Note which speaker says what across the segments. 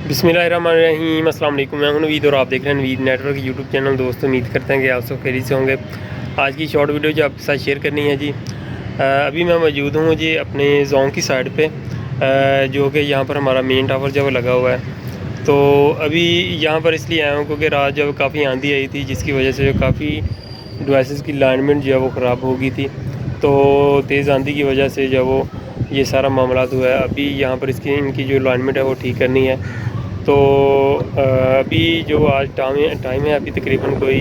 Speaker 1: बिस्मिल्लाहिर्रहमानिर्रहीम। अस्सलाम वालेकुम। मैं हूं नवीद और आप देख रहे हैं नवीद नेटवर्क यूट्यूब चैनल। दोस्तों, उम्मीद करते हैं कि आप सब खैरियत से होंगे। आज की शॉर्ट वीडियो जो आपके साथ शेयर करनी है जी, अभी मैं मौजूद हूं जी अपने जोंग की साइड पे, जो कि यहाँ पर हमारा मेन टावर जो लगा हुआ है। तो अभी यहाँ पर इसलिए आया हूँ क्योंकि रात जब काफ़ी आंधी आई थी, जिसकी वजह से काफ़ी डिवाइसेस की लाइनमेंट जो है वो ख़राब हो गई थी। तो तेज़ आंधी की वजह से जो वो ये सारा मामला हुआ है। अभी यहाँ पर इनकी जो लाइनमेंट है वो ठीक करनी है। तो अभी जो आज टाइम है अभी तकरीबन कोई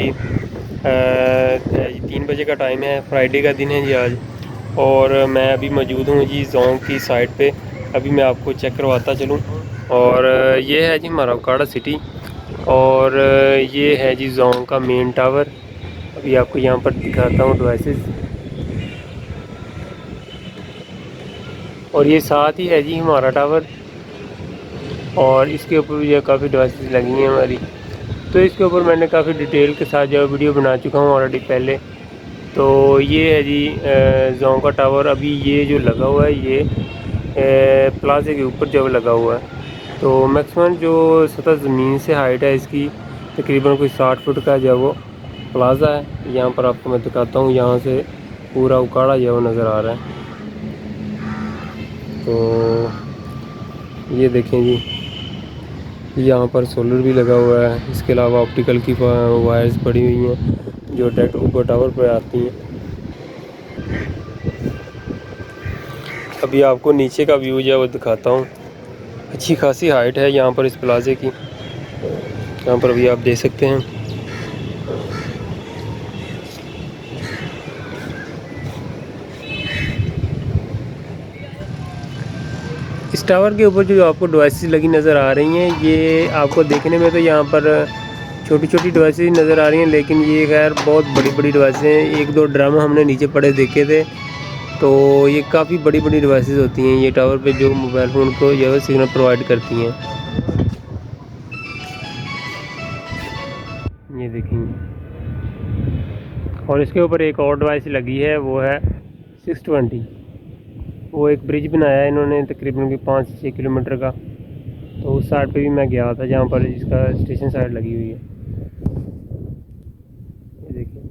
Speaker 1: 3 बजे का टाइम है। फ्राइडे का दिन है जी आज, और मैं अभी मौजूद हूँ जी जोंग की साइड पे। अभी मैं आपको चेक करवाता चलूँ। और ये है जी हमारा उकाड़ा सिटी, और ये है जी जोंग का मेन टावर। अभी आपको यहाँ पर दिखाता हूँ डिवाइसेस, और ये साथ ही है जी हमारा टावर, और इसके ऊपर भी जो काफ़ी डिवाइसेस लगी हैं हमारी। तो इसके ऊपर मैंने काफ़ी डिटेल के साथ जो वीडियो बना चुका हूँ ऑलरेडी पहले। तो ये है जी जोंग का टावर। अभी ये जो लगा हुआ है ये प्लाजे के ऊपर जब लगा हुआ है। तो मैक्सिमम जो सतह ज़मीन से हाइट है इसकी तकरीबन कोई 60 फुट का जो वो प्लाजा है। यहाँ पर आपको मैं दिखाता हूँ, यहाँ से पूरा उकाड़ा जो वो नज़र आ रहा है। तो ये देखें जी, यहाँ पर सोलर भी लगा हुआ है। इसके अलावा ऑप्टिकल की वायर्स पड़ी हुई हैं जो डायरेक्ट ऊपर टावर पर आती हैं। अभी आपको नीचे का व्यू जो है वो दिखाता हूँ। अच्छी खासी हाइट है यहाँ पर इस प्लाजे की, यहाँ पर भी आप देख सकते हैं। इस टावर के ऊपर जो आपको डिवाइसेस लगी नज़र आ रही हैं, ये आपको देखने में तो यहाँ पर छोटी छोटी डिवाइसेस नज़र आ रही हैं, लेकिन ये खैर बहुत बड़ी बड़ी डिवाइसेस हैं। एक दो ड्रम हमने नीचे पड़े देखे थे। तो ये काफ़ी बड़ी बड़ी डिवाइसेस होती हैं ये टावर पे, जो मोबाइल फ़ोन को जो है सिग्नल प्रोवाइड करती हैं। ये देखेंगे, और इसके ऊपर एक और डिवाइस लगी है, वो है 620। वो एक ब्रिज बनाया है इन्होंने तकरीबन 5 से 6 किलोमीटर का। तो उस साइड पे भी मैं गया था जहाँ पर इसका स्टेशन साइड लगी हुई है। ये देखिए,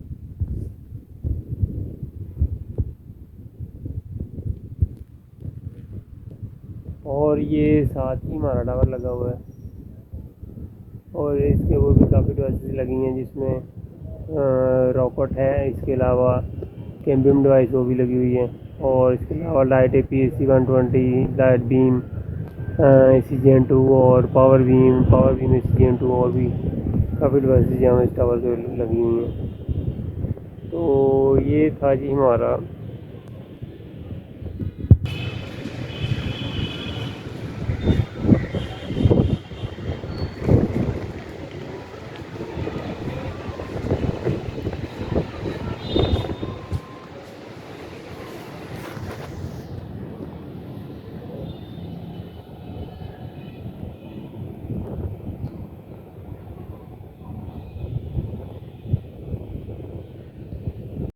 Speaker 1: और ये साथ ही हमारा टावर लगा हुआ है, और इसके ऊपर भी काफ़ी डिवाइसेस लगी हैं जिसमें रॉकेट है। इसके अलावा कैम्बियम डिवाइस वो भी लगी हुई है, और इसके अलावा light APS-C 120, light beam ACGN2, और पावर बीम ACGN2, और भी काफ़ी डिवाइसेस यहाँ इस टावर पे लगी हुई हैं। तो ये था जी हमारा